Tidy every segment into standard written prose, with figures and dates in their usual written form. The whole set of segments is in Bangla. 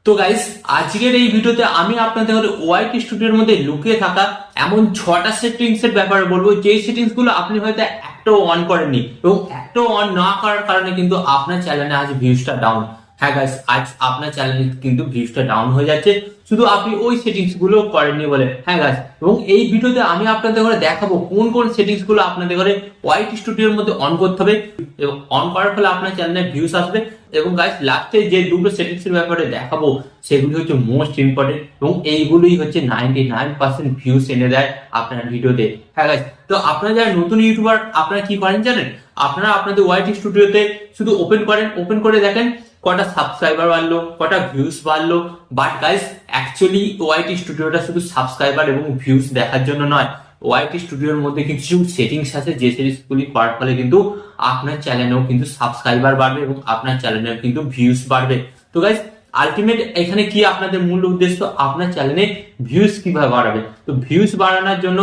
তো গাইস, আজকের এই ভিডিওতে আমি আপনাদের ওয়াইটি স্টুডিওর মধ্যে লুকিয়ে থাকা এমন 6টা সেটিংস এর ব্যাপারে বলবো, যে সেটিংস গুলো আপনি হয়তো একটাও অন করেননি এবং একটাও অন না করার কারণে কিন্তু আপনার চ্যানেলে আজ ভিউজটা ডাউন। হ্যাঁ গাইস, আজ আপনার চ্যানেলে কিন্তু ভিউজটা ডাউন হয়ে যাচ্ছে শুধু আপনি ওই সেটিংস গুলো করেননি বলে। হ্যাঁ গাইস, এবং এই ভিডিওতে আমি আপনাদের ঘরে দেখাবো কোন কোন সেটিংস গুলো আপনাদের ঘরে ওয়াইটি স্টুডিওর মধ্যে অন করতে হবে এবং অন করার ফলে আপনার চ্যানেলে ভিউজ আসবে। এবং গাইস, লাস্টে যে দুটো সেটিংস এর ব্যাপারে দেখাবো সেগুলি হচ্ছে মোস্ট ইম্পর্টেন্ট এবং এইগুলোই হচ্ছে 99% ভিউজ এনে দেয় আপনার ভিডিওতে। হ্যাঁ গাইস, তো আপনারা যারা নতুন ইউটিউবার আপনারা কি করেন জানেন? আপনারা আপনাদের ওয়াইটি স্টুডিওতে শুধু ওপেন করে দেখেন কটা সাবস্ক্রাইবার বাড়লো, কটা ভিউজ বাড়লো। বাট গাইস, অ্যাকচুয়ালি ওয়াইটি স্টুডিওটা শুধু সাবস্ক্রাইবার এবং ভিউজ দেখার জন্য নয়। ওয়াইটি স্টুডিওর মধ্যে কিছু সেটিংস আছে, যে সেটিংসগুলি করার ফলে কিন্তু আপনার চ্যানেলেও কিন্তু সাবস্ক্রাইবার বাড়বে এবং আপনার চ্যানেলেও কিন্তু ভিউজ বাড়বে। তো গাইস, আলটিমেট এখানে কি আপনাদের মূল উদ্দেশ্য? আপনার চ্যানেলে ভিউজ কিভাবে বাড়াবে। তো ভিউজ বাড়ানোর জন্য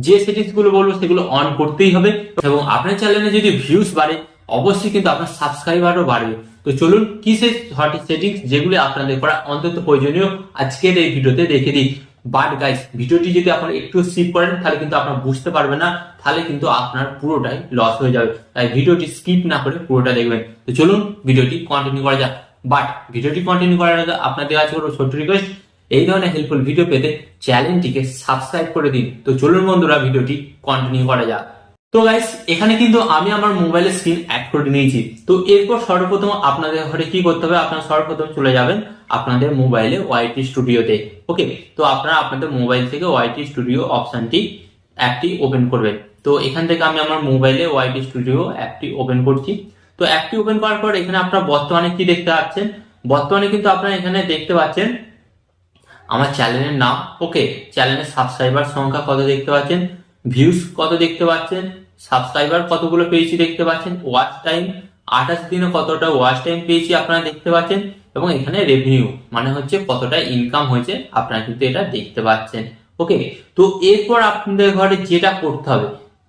যে সেটিংস গুলো বলবো সেগুলো অন করতেই হবে এবং আপনার চ্যানেলে যদি ভিউজ বাড়ে অবশ্যই কিন্তু আপনার সাবস্ক্রাইবারও বাড়বে। তো চলুন কি সেই 6টি সেটিংস যেগুলো আপনাদের করা অন্তত প্রয়োজনীয় আজকের এই ভিডিওতে দেখে দিই। বাট গাইস, ভিডিওটি যদি আপনারা একটু স্কিপ করেন তাহলে কিন্তু আপনারা বুঝতে পারবেন না, তাহলে কিন্তু আপনার পুরোটাই লস হয়ে যাবে। তাই ভিডিওটি স্কিপ না করে পুরোটা দেখবেন। তো চলুন ভিডিওটি কন্টিনিউ করা যাক। বাট ভিডিওটি কন্টিনিউ করার আগে আপনাদের কাছে কোনো ছোট্ট রিকোয়েস্ট, এই ধরনের হেল্পফুল ভিডিও পেতে চ্যানেলটিকে সাবস্ক্রাইব করে দিন। তো চলুন বন্ধুরা, ভিডিওটি কন্টিনিউ করা যাক। তো গাইস, এখানে কিন্তু আমি আমার মোবাইলের স্ক্রিন অ্যাড করে নিয়েছি। তো এরপর সর্বপ্রথম আপনাদের ঘরে কি করতে হবে, আপনারা সর্বপ্রথম চলে যাবেন আপনাদের মোবাইলে ওয়াইটি স্টুডিওতে। ওকে, তো আপনারা আপনাদের মোবাইল থেকে ওয়াইটি স্টুডিও অপশনটি অ্যাপটি ওপেন করবেন। তো এখান থেকে আমি আমার মোবাইলে ওয়াইটি স্টুডিও অ্যাপটি ওপেন করছি। তো অ্যাপটি ওপেন করার পর এখানে আপনারা বর্তমানে কি দেখতে পাচ্ছেন? বর্তমানে কিন্তু আপনারা এখানে দেখতে পাচ্ছেন আমার চ্যানেলের নাম। ওকে, চ্যানেলের সাবস্ক্রাইবার সংখ্যা কত দেখতে পাচ্ছেন, ভিউজ কত দেখতে পাচ্ছেন, সাবস্ক্রাইবার কতগুলো পেয়েছি দেখতে পাচ্ছেন, ওয়াচ টাইম 28 দিনে কতটা ওয়াচ টাইম পেয়েছি আপনারা দেখতে পাচ্ছেন, এবং এখানে রেভিনিউ মানে হচ্ছে কতটা ইনকাম হয়েছে আপনারা কিন্তু এটা দেখতে পাচ্ছেন। ওকে, তো এরপর আপনাদের ঘরে যেটা করতে হবে,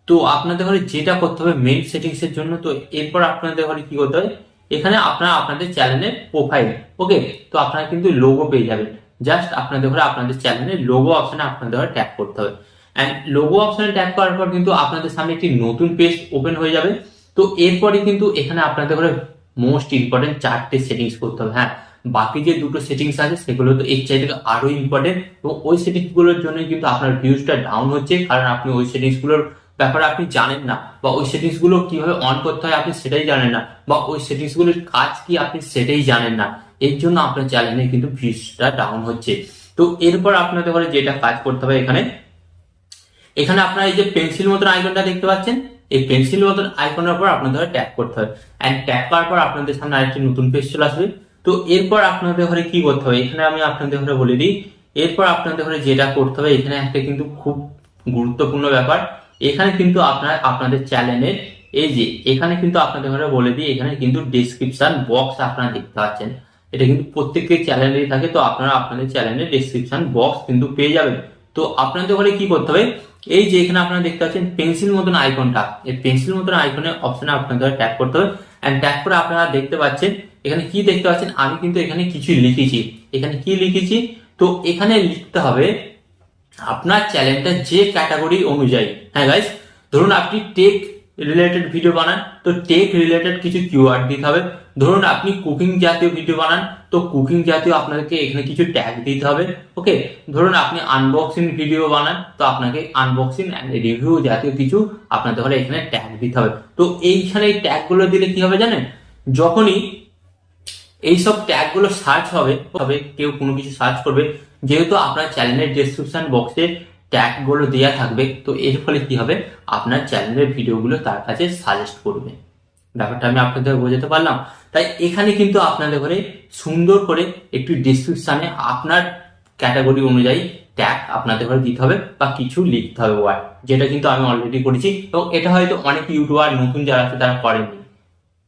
তো আপনাদের ঘরে যেটা করতে হবে মেইন সেটিংস এর জন্য, তো এরপর আপনাদের ঘরে কি করতে হবে, এখানে আপনারা আপনাদের চ্যানেলের প্রোফাইল। ওকে, তো আপনারা কিন্তু লোগো পেয়ে যাবেন। জাস্ট আপনাদের ঘরে আপনাদের চ্যানেলের লোগো অপশনে আপনাদের ঘরে ট্যাপ করতে হবে। অ্যান্ড লোগো অপশনে ট্যাপ করার পর কিন্তু আপনাদের সামনে একটি নতুন পেজ ওপেন হয়ে যাবে। তো এরপরে কিন্তু এখানে আপনাদের ঘরে মোস্ট ইম্পর্টেন্ট 4টে সেটিংস করতে হবে। হ্যাঁ, বাকি যে দুটো সেটিংস আছে সেগুলো তো এর চাইতে আরো ইম্পর্টেন্ট, এবং ওই সেটিংস গুলোর জন্য কিন্তু আপনার ভিউজটা ডাউন হচ্ছে, কারণ আপনি ওই সেটিংস গুলোর ব্যাপারে আপনি জানেন না, বা ওই সেটিংস গুলো কিভাবে অন করতে হয় আপনি সেটাই জানেন না, বা ওই সেটিংস গুলোর কাজ কি আপনি সেটাই জানেন না। এর জন্য আপনার চ্যানেলে কিন্তু ভিউজটা ডাউন হচ্ছে। তো এরপর আপনাদের ঘরে যেটা কাজ করতে হবে, এখানে এখানে আপনারা এই যে পেন্সিল মতন আইকনটা দেখতে পাচ্ছেন, এই পেন্সিল মতন আইকনের উপর আপনাদের ট্যাপ করতে হবে। এন্ড ট্যাপ করার পর আপনাদের সামনে আরেকটি নতুন পেজ চলে আসবে। তো এরপর আপনাদের ঘরে কি করতে হবে, এখানে আমি আপনাদের ঘরে বলে দিই। এরপর আপনাদের ঘরে যেটা করতে হবে, এখানে একটা কিন্তু খুব গুরুত্বপূর্ণ ব্যাপার, এখানে কিন্তু আপনাদের চ্যানেলের এই যে এখানে কিন্তু আপনাদের ঘরে বলে দিই, এখানে কিন্তু ডেসক্রিপশন বক্স আপনারা দেখতে পাচ্ছেন। এটা কিন্তু প্রত্যেকের চ্যানেলেই থাকে, তো আপনারা আপনাদের চ্যানেলের ডেসক্রিপশন বক্স কিন্তু পেয়ে যাবেন। তো আপনাদের ঘরে কি করতে হবে, এই যে এখানে আপনারা দেখতে পাচ্ছেন পেন্সিল মতন আইকনটা, এই পেন্সিল মতন আইকনের অপশনে আপনাদের ট্যাপ করতে হবে। এন্ড ট্যাপ করে আপনারা দেখতে পাচ্ছেন এখানে কি দেখতে পাচ্ছেন, আমি কিন্তু এখানে কিছু লিখেছি। এখানে কি লিখেছি, তো এখানে লিখতে হবে আপনার চ্যানেলটা যে ক্যাটাগরি অনুযায়ী। হ্যাঁ গাইস, ধরুন আপনি টেক রিলেটেড ভিডিও বানান, তো টেক রিলেটেড কিছু কিওয়ার্ড দিতে হবে। ধরুন আপনি কুকিং জাতীয় ভিডিও বানান, তো কুকিং জাতীয় আপনাকে এখানে কিছু ট্যাগ দিতে হবে। ওকে, ধরুন আপনি আনবক্সিং ভিডিও বানান, তো আপনাকে আনবক্সিং এন্ড রিভিউ জাতীয় কিছু আপনাদের হলে এখানে ট্যাগ দিতে হবে। তো এইখানে এই ট্যাগ গুলো দিলে কি হবে জানেন, যখনই এইসব ট্যাগ গুলো সার্চ হবে, কেউ কোনো কিছু সার্চ করবে, যেহেতু আপনার চ্যানেলের ডেসক্রিপশন বক্সে ট্যাগ গুলো দেওয়া থাকবে, তো এর ফলে কি হবে, আপনার চ্যানেলের ভিডিওগুলো তার কাছে সাজেস্ট করবে। ব্যাপারটা আমি আপনাদের বোঝাতে পারলাম? তাই এখানে কিন্তু আপনাদের ঘরে সুন্দর করে একটু ডেসক্রিপশনে আপনার ক্যাটাগরি অনুযায়ী ট্যাগ আপনাদের ঘরে দিতে হবে বা কিছু লিখতে হবে ওয়ার্ড, যেটা কিন্তু আমি অলরেডি করেছি। এবং এটা হয়তো অনেক ইউটিউবার নতুন যারা আছে তারা করেননি,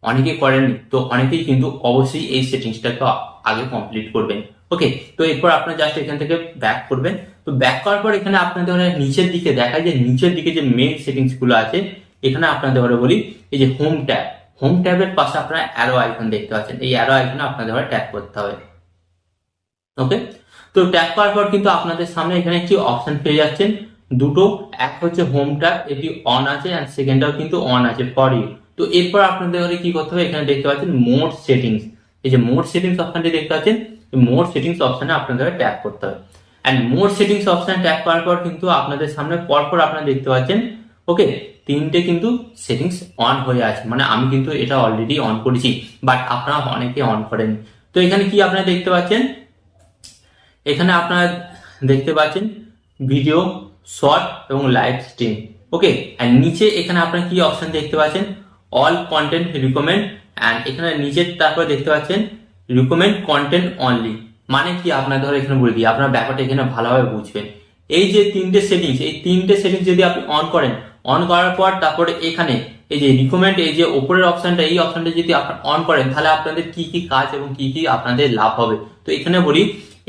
অনেকে করেননি, তো অনেকেই কিন্তু অবশ্যই এই সেটিংসটাকে আগে কমপ্লিট করবেন। ওকে, তো এরপর আপনার জাস্ট এখান থেকে ব্যাক করবেন। তো ব্যাক করার পর এখানে আপনাদের নিচের দিকে দেখায় যে নিচের দিকে যে মেইন সেটিংস গুলো আছে, এখানে আপনাদের বলি এই যে হোম ট্যাব, হোম ট্যাবের পাশে আপনারা অ্যারো আইকন দেখতে পাচ্ছেন, এই অ্যারো আইকনে আপনাদের ট্যাপ করতে হবে। ওকে, তো ট্যাপ করার পর কিন্তু আপনাদের সামনে এখানে একটি অপশন পেয়ে যাচ্ছেন দুটো। এক হচ্ছে হোম ট্যাব, এটি অন আছে, এন্ড সেকেন্ডটাও কিন্তু অন আছে ফর ইউ। তো এরপর আপনাদের কি করতে হবে, এখানে দেখতে পাচ্ছেন মোড সেটিংস। এই যে মোড সেটিংস অপশনটি দেখতে পাচ্ছেন, মোড সেটিংস অপশনে আপনাদের ট্যাপ করতে হবে। And mode settings option tap করার পর কিন্তু আপনাদের সামনে পরপর আপনারা দেখতে পাচ্ছেন ওকে তিনটে কিন্তু সেটিংস অন হয়ে আছে। মানে আমি কিন্তু এটা অলরেডি অন করেছি, বাট আপনারা অনেকে অন করেন। তো এখানে কি আপনারা দেখতে পাচ্ছেন, এখানে আপনারা দেখতে পাচ্ছেন ভিডিও, শর্ট এবং লাইভ স্ট্রিম। ওকে, এন্ড নিচে এখানে আপনারা কি অপশন দেখতে পাচ্ছেন, অল কন্টেন্ট রিকমেন্ড, এন্ড এখানে নিচে তারপর দেখতে পাচ্ছেন রিকমেন্ড কন্টেন্ট অনলি। মানে কি আপনাদের এখানে বলে দিই, আপনারা ব্যাপারটা এখানে ভালোভাবে বুঝবেন। এই যে তিনটে সেটিংস, এই তিনটে সেটিংস যদি আপনি অন করেন, অন করার পর তারপরে এখানে এই যে রিকমেন্ড, এই যে উপরের অপশনটা, এই অপশনটা যদি আপনারা অন করেন, তাহলে আপনাদের কি কি কাজ এবং কি কি আপনাদের লাভ হবে। তো এখানে বলি,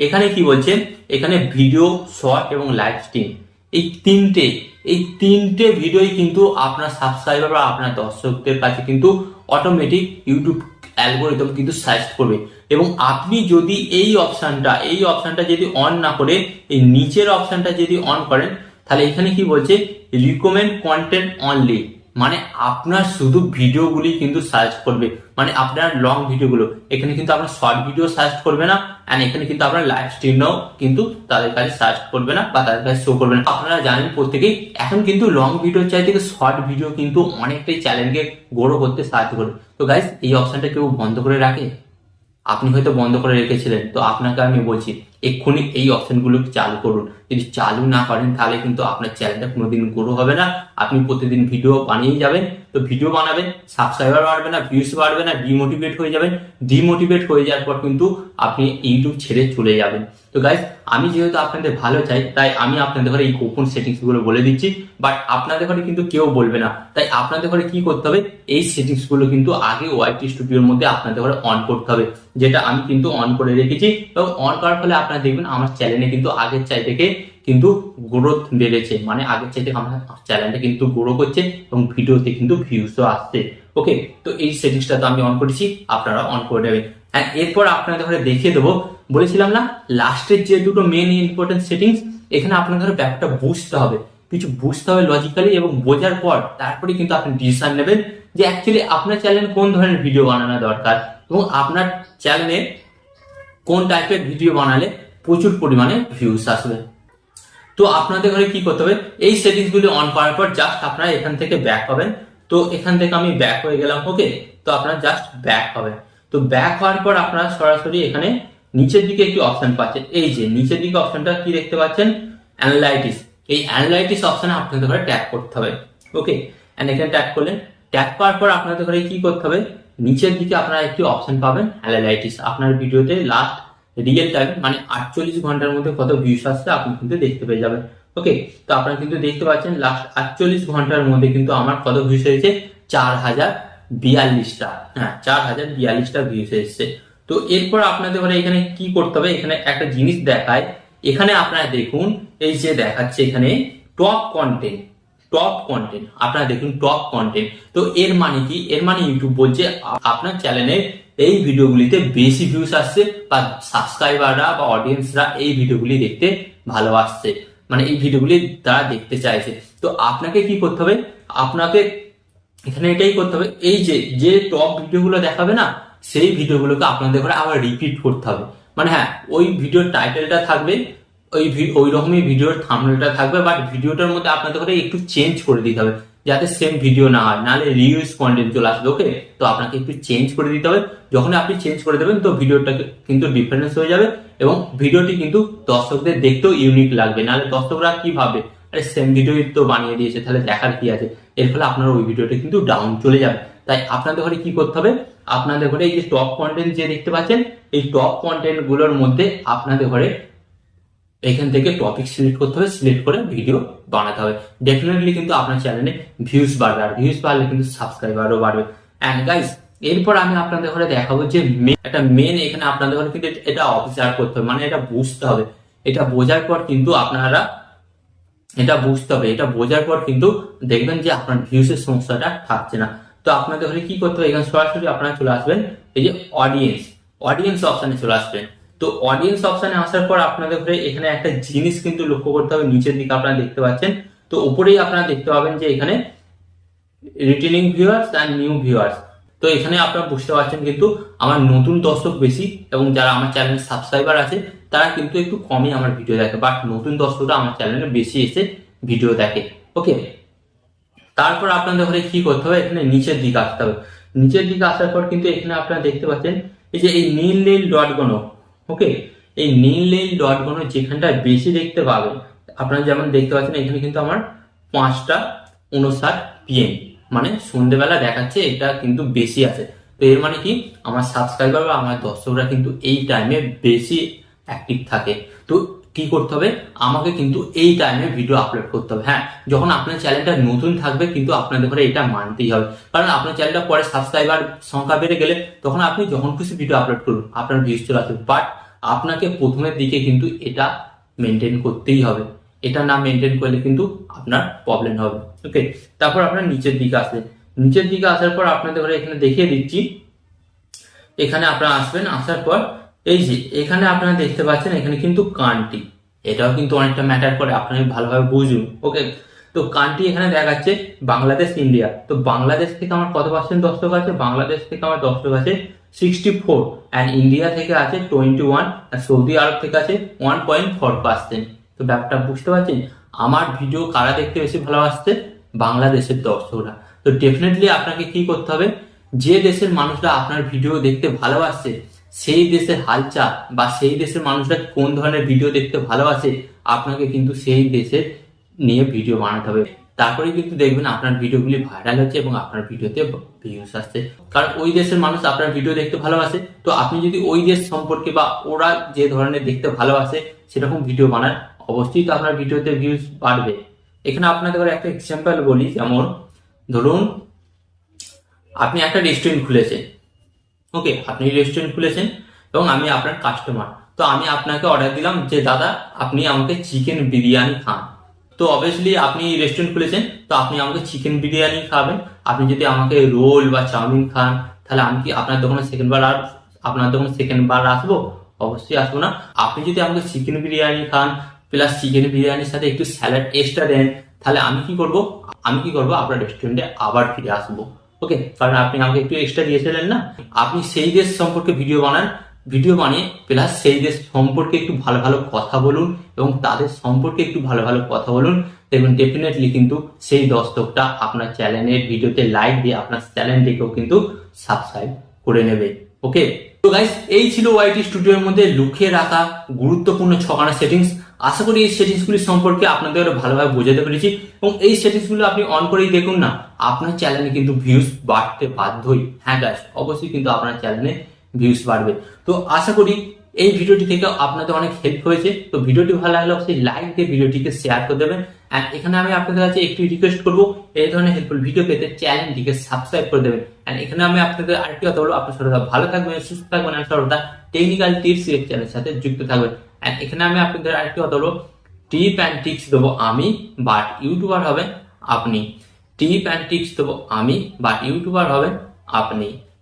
এখানে কি বলছে, এখানে ভিডিও, শর্ট এবং লাইভ স্ট্রিম, এই তিনটে ভিডিওই কিন্তু আপনার সাবস্ক্রাইবার বা আপনার দর্শকদের কাছে কিন্তু অটোমেটিক ইউটিউব অ্যালগোরিদম কিন্তু সাজেস্ট করবে। এবং আপনি যদি এই অপশনটা যদি অন না করে এই নিচের অপশনটা যদি অন করেন, তাহলে এখানে কি বলছে, রিকমেন্ড কন্টেন্ট অনলি। মানে আপনার শুধু ভিডিওগুলি কিন্তু সাজেস্ট করবে, মানে আপনার লং ভিডিওগুলো। এখানে কিন্তু আপনার শর্ট ভিডিও সাজেস্ট করবে না, এন্ড এখানে কিন্তু আপনার লাইভ স্ট্রিমও কিন্তু তাদের কাছে সাজেস্ট করবে না বা তাদের কাছে শো করবে না। আপনারা জানেন প্রত্যেকেই, এখন কিন্তু লং ভিডিওর চাইতে শর্ট ভিডিও কিন্তু অনেকটাই চ্যানেলকে গ্রো করতে সাহায্য করে। তো গাইস, এই অপশনটা কেউ বন্ধ করে রাখে? আপনি হয়তো বন্ধ করে রেখেছিলেন, তো আপনাকে আমি বলছি এক্ষুনি এই অপশনগুলো চালু করুন। যদি চালু না করেন, তাহলে কিন্তু আপনার চ্যানেলটা কোনোদিন গ্রো হবে না। আপনি প্রতিদিন ভিডিও বানিয়ে যাবেন, তো ভিডিও বানাবেন, সাবস্ক্রাইবার বাড়বে না, ভিউজ বাড়বে না, ডিমোটিভেট হয়ে যাবেন। ডিমোটিভেট হয়ে যাওয়ার পর কিন্তু আপনি ইউটিউব ছেড়ে চলে যাবেন। তো গাইজ, আমি যেহেতু আপনাদের ভালো চাই, তাই আমি আপনাদের ঘরে এই গোপন সেটিংস গুলো বলে দিচ্ছি, বাট আপনাদের ঘরে কিন্তু কেউ বলবে না। তাই আপনাদের ঘরে কি করতে হবে, এই সেটিংস গুলো কিন্তু আগে ওয়াইটি স্টুডিওর মধ্যে আপনাদের ঘরে অন করতে হবে, যেটা আমি কিন্তু অন করে রেখেছি। এবং অন করার ফলে আপনারা দেখবেন আমার চ্যানেলে কিন্তু আগের চাই থেকে কিন্তু গ্রোথ বেড়েছে, মানে আগের চাইতে আমার চ্যানেলটা কিন্তু গ্রো করছে এবং ভিডিওতে কিন্তু ভিউজও আসছে। ওকে, তো এই সেটিংসটা তো আমি অন করেছি, আপনারা অন করে নেবেন। আর এরপর আপনাদের ঘরে দেখিয়ে দেবো, বলেছিলাম না লাস্টের যে দুটো মেন ইম্পর্টেন্ট সেটিংস, এখানে আপনাদের ব্যাপারটা বুঝতে হবে, কিছু বুঝতে হবে লজিক্যালি, এবং বোঝার পর তারপরে কিন্তু আপনি ডিসিশন নেবেন যে অ্যাকচুয়ালি আপনার চ্যানেলে কোন ধরনের ভিডিও বানানো দরকার এবং আপনার চ্যানেলে কোন টাইপের ভিডিও বানালে প্রচুর পরিমাণে ভিউজ আসবে। তো আপনাদের ঘরে কি করতে হবে, এই সেটিংস গুলি অন করার পর জাস্ট আপনারা এখান থেকে ব্যাক হবেন। তো এখান থেকে আমি ব্যাক হয়ে গেলাম। ওকে, তো আপনারা জাস্ট ব্যাক হবেন। তো ব্যাক হওয়ার পর আপনারা সরাসরি এখানে নিচের দিকে একটি অপশন পাচ্ছেন। এই যে নিচের দিকে অপশনটা কি দেখতে পাচ্ছেন, অ্যানালাইটিস। এই অ্যানালাইটিস অপশনে আপনাদের ঘরে ট্যাপ করতে হবে। ওকে, এন্ড এখানে ট্যাপ করলেন। ট্যাপ করার পর আপনাদের ঘরে কি করতে হবে, নিচের দিকে আপনারা একটি অপশন পাবেন অ্যানালাইটিস। আপনার ভিডিওতে লাস্ট রিয়েল টাইম মানে 48 ঘন্টার মধ্যে কত ভিউজ আসছে আপনি কিন্তু দেখতে পেয়ে যাবেন। ওকে, তো আপনারা কিন্তু দেখতে পাচ্ছেন লাস্ট 48 ঘন্টার মধ্যে কিন্তু আমার কত ভিউজ হয়েছে, 4042টা। হ্যাঁ, 4042টা ভিউজ এসেছে। তো এরপর আপনাদের ঘরে এখানে কি করতে হবে, এখানে একটা জিনিস দেখায়, এখানে আপনারা দেখুন, এই যে দেখাচ্ছে এখানে টপ কন্টেন্ট আপনারা দেখুন টপ কন্টেন্ট। তো এর মানে কি, এর মানে ইউটিউব বলছে আপনার চ্যানেলে এই ভিডিওগুলিতে বেশি ভিউজ আসছে বা সাবস্ক্রাইবাররা বা অডিয়েন্সরা এই ভিডিওগুলি দেখতে ভালোবাসছে, মানে এই ভিডিওগুলি তারা দেখতে চাইছে। তো আপনাকে কি করতে হবে, আপনাকে এখানে এটাই করতে হবে, এই যে টপ ভিডিওগুলো দেখাবে না, সেই ভিডিওগুলোকে আপনাদের ঘরে আবার রিপিট করতে হবে। মানে হ্যাঁ, ওই ভিডিওর টাইটেলটা থাকবে, ওই রকমই ভিডিওর থাম্বনেলটা থাকবে, বাট ভিডিওটার মধ্যে আপনাদের ঘরে একটু চেঞ্জ করে দিতে হবে, যাতে সেম ভিডিও না হয়, নাহলে রিউজ কন্টেন্ট চলে আসবে। ওকে, তো আপনাকে একটু চেঞ্জ করে দিতে হবে। যখন আপনি চেঞ্জ করে দেবেন, তো ভিডিওটা কিন্তু ডিফারেন্স হয়ে যাবে এবং ভিডিওটি কিন্তু দর্শকদের দেখতেও ইউনিক লাগবে। নাহলে দর্শকরা কি ভাবে, আরে সেম ভিডিও তো বানিয়ে দিয়েছে, তাহলে দেখার কি আছে, এর ফলে আপনার ওই ভিডিওটা কিন্তু ডাউন চলে যাবে। তাই আপনাদের ঘরে কি করতে হবে, আপনাদের ঘরে এই যে টপ কন্টেন্ট যে দেখতে পাচ্ছেন, এই টপ কন্টেন্ট গুলোর মধ্যে আপনাদের ঘরে এখান থেকে টপিক সিলেক্ট করতে হবে, সিলেক্ট করে ভিডিও বানাতে হবে। ডেফিনেটলি কিন্তু আপনার চ্যানেলে ভিউজ বাড়বে, আর ভিউজ বাড়লে কিন্তু সাবস্ক্রাইবারও বাড়বে। এন্ড গাইস, এরপর আমি আপনাদের ঘরে দেখাবো যে একটা মেন, এখানে আপনাদের ঘরে কিন্তু এটা অবজার্ভ করতে হবে, মানে এটা বুঝতে হবে। এটা বোঝার পর কিন্তু আপনারা এটা বুঝতে হবে, এটা বোঝার পর কিন্তু দেখবেন যে আপনার ভিউজের সমস্যাটা থাকছে না। তো আপনাদের ঘরে কি করতে হবে, এখানে সরাসরি আপনারা চলে আসবেন এই যে অডিয়েন্স অপশনে চলে আসবেন। তো তো অডিয়েন্স অপশনে আসার পর আপনাদের ঘরে এখানে একটা জিনিস কিন্তু লক্ষ্য করতে হবে, নিচের দিকে আপনারা দেখতে পাচ্ছেন। তো উপরেই আপনারা দেখতে পাবেন যে এখানে retaining viewers and new viewers. তো এখানে আপনারা বুঝতে পারছেন কিন্তু আমার নতুন দর্শক বেশি এবং যারা আমার চ্যানেলের সাবস্ক্রাইবার আছে তারা কিন্তু একটু কমই আমার ভিডিও দেখে, বাট নতুন দর্শকরা আমার চ্যানেলে বেশি এসে ভিডিও দেখে। ওকে, তারপর আপনাদের ঘরে কি করতে হবে, এখানে নিচের দিকে আসতে হবে। নিচের দিকে আসার পর কিন্তু এখানে আপনারা দেখতে পাচ্ছেন এই যে এই নীল নীল ডট গুলো। ওকে, এই নীল নীল ডট গুলো যেখানটায় বেশি দেখতে পাবেন, আপনারা যেমন দেখতে পাচ্ছেন এখানে কিন্তু আমার 5:59 PM, মানে সন্ধ্যেবেলা দেখাচ্ছে, এটা কিন্তু বেশি আছে। তো এর মানে কি আমার সাবস্ক্রাইবার বা আমার দর্শকরা কিন্তু এই টাইমে বেশি অ্যাক্টিভ থাকে। তো কি করতে হবে, আমাকে কিন্তু এই টাইমে ভিডিও আপলোড করতে হবে। হ্যাঁ, যখন আপনার চ্যানেলটা নতুন থাকবে কিন্তু আপনাদের ঘরে এটা মানতেই হবে, কারণ আপনার চ্যানেলটা পরে সাবস্ক্রাইবার সংখ্যা বেড়ে গেলে তখন আপনি যখন খুশি ভিডিও আপলোড করুন, আপনার ভিউজ চলে আসবে। বাট আপনাকে প্রথমের দিকে কিন্তু এটা মেনটেন করতেই হবে, এটা না মেনটেন করলে কিন্তু আপনার প্রবলেম হবে। ওকে, তারপর আপনার নিচের দিকে আসবেন। নিচের দিকে আসার পর আপনাদের ঘরে এখানে দেখিয়ে দিচ্ছি, এখানে আপনারা আসবেন। আসার পর এই যে এখানে আপনারা দেখতে পাচ্ছেন এখানে কিন্তু কান্ট্রি, এটাও কিন্তু অনেকটা ম্যাটার করে, আপনারা ভালোভাবে বুঝুন। ওকে, তো কান্ট্রি এখানে দেখাচ্ছে বাংলাদেশ, ইন্ডিয়া। তো বাংলাদেশ থেকে আমার কত পার্সেন্ট দর্শক আছে, বাংলাদেশ থেকে আমার দর্শক আছে 64, অ্যান্ড ইন্ডিয়া থেকে আছে 21, আর সৌদি আরব থেকে আছে 1.4%। তো ব্যাপারটা বুঝতে পারছেন, আমার ভিডিও কারা দেখতে বেশি ভালোবাসছে, বাংলাদেশের দর্শকরা। তো ডেফিনেটলি আপনাকে কি করতে হবে, যে দেশের মানুষরা আপনার ভিডিও দেখতে ভালোবাসছে সেই দেশের হালচাল বা সেই দেশের মানুষরা কোন ধরনের ভিডিও দেখতে ভালোবাসে, আপনাকে কিন্তু সেই দেশের নিয়ে ভিডিও বানাতে হবে। তারপরে কিন্তু দেখবেন আপনার ভিডিওগুলি ভাইরাল হচ্ছে এবং আপনার ভিডিওতে ভিউজ আসছে, কারণ ওই দেশের মানুষ আপনার ভিডিও দেখতে ভালোবাসে। তো আপনি যদি ওই দেশ সম্পর্কে বা ওরা যে ধরনের দেখতে ভালোবাসে সেরকম ভিডিও বানান, অবশ্যই তো আপনার ভিডিওতে ভিউজ বাড়বে। এখানে আপনাদের একটা এক্সাম্পল বলি, যেমন ধরুন আপনি একটা রেস্টুরেন্ট খুলেছেন। ওকে, আপনি রেস্টুরেন্ট খুলেছেন এবং আমি আপনার কাস্টমার। তো আমি আপনাকে অর্ডার দিলাম যে দাদা আপনি আমাকে চিকেন বিরিয়ানি খান। তো অবভিয়াসলি আপনি রেস্টুরেন্ট খুলেছেন, তো আপনি আমাকে চিকেন বিরিয়ানি খাবেন। আপনি যদি আমাকে রোল বা চাউমিন খান, তাহলে আমি কি আপনার দোকানে সেকেন্ড বার আসবো? অবশ্যই আসবো না। আপনি যদি আমাকে চিকেন বিরিয়ানি খান প্লাস চিকেন বিরিয়ানির সাথে একটু স্যালাড এক্সট্রা দেন, তাহলে আমি কি করব আপনার রেস্টুরেন্টে আবার ফিরে আসবো। ওকে, কারণ আপনি আমাকে একটু এক্সট্রা দিয়েছিলেন না। আপনি সেই দেশ সম্পর্কে ভিডিও বানান, ভিডিও বানিয়ে প্লাস সেই দেশ সম্পর্কে একটু ভালো ভালো কথা বলুন এবং তাদের সম্পর্কে একটু ভালো ভালো কথা বলুন, দেখবেন ডেফিনেটলি কিন্তু সেই দর্শকটা আপনার চ্যানেলের ভিডিওতে লাইক দিয়ে আপনার চ্যানেলটিকেও কিন্তু সাবস্ক্রাইব করে নেবে। ওকে, তো গাইস এই ছিল ওয়াইটি স্টুডিওর মধ্যে লুকিয়ে রাখা গুরুত্বপূর্ণ 6খানা সেটিংস। আশা করি এই সেটিংসগুলি সম্পর্কে আপনাদের ভালোভাবে বোঝাতে পেরেছি এবং এই সেটিংসগুলো আপনি অন করেই দেখুন না, আপনার চ্যানেলে কিন্তু ভিউজ বাড়তে বাধ্যই। হ্যাঁ গাইস, অবশ্যই কিন্তু আপনার চ্যানেলে ভিউজ বাড়বে। তো আশা করি এই ভিডিওটি থেকে আপনাদের অনেক হেল্প হয়েছে। তো ভিডিওটি ভালো লাগলে অবশ্যই লাইক দিয়ে ভিডিওটিকে শেয়ার করে দেবেন। এন্ড এখানে আমি আপনাদের কাছে একটু রিকোয়েস্ট করবো, এই ধরনের হেল্পফুল ভিডিও পেতে চ্যানেলটিকে সাবস্ক্রাইব করে দেবেন। এন্ড এখানে আমি আপনাদের আরেকটি কথা বলবো, আপনার সর্বদা ভালো থাকবেন, সুস্থ থাকবেন, আর সর্বদা টেকনিক্যাল টিপস চ্যানেলের সাথে যুক্ত থাকবেন। এন্ড এখানে আমি আপনাদের আরেকটি কথা বলবো, টিপ অ্যান্ড টিপস দেবো আমি, বাট ইউটিউবার হবেন আপনি। টিপ অ্যান্ড টিপস দেবো আমি, বাট ইউটিউবার হবেন আপনি।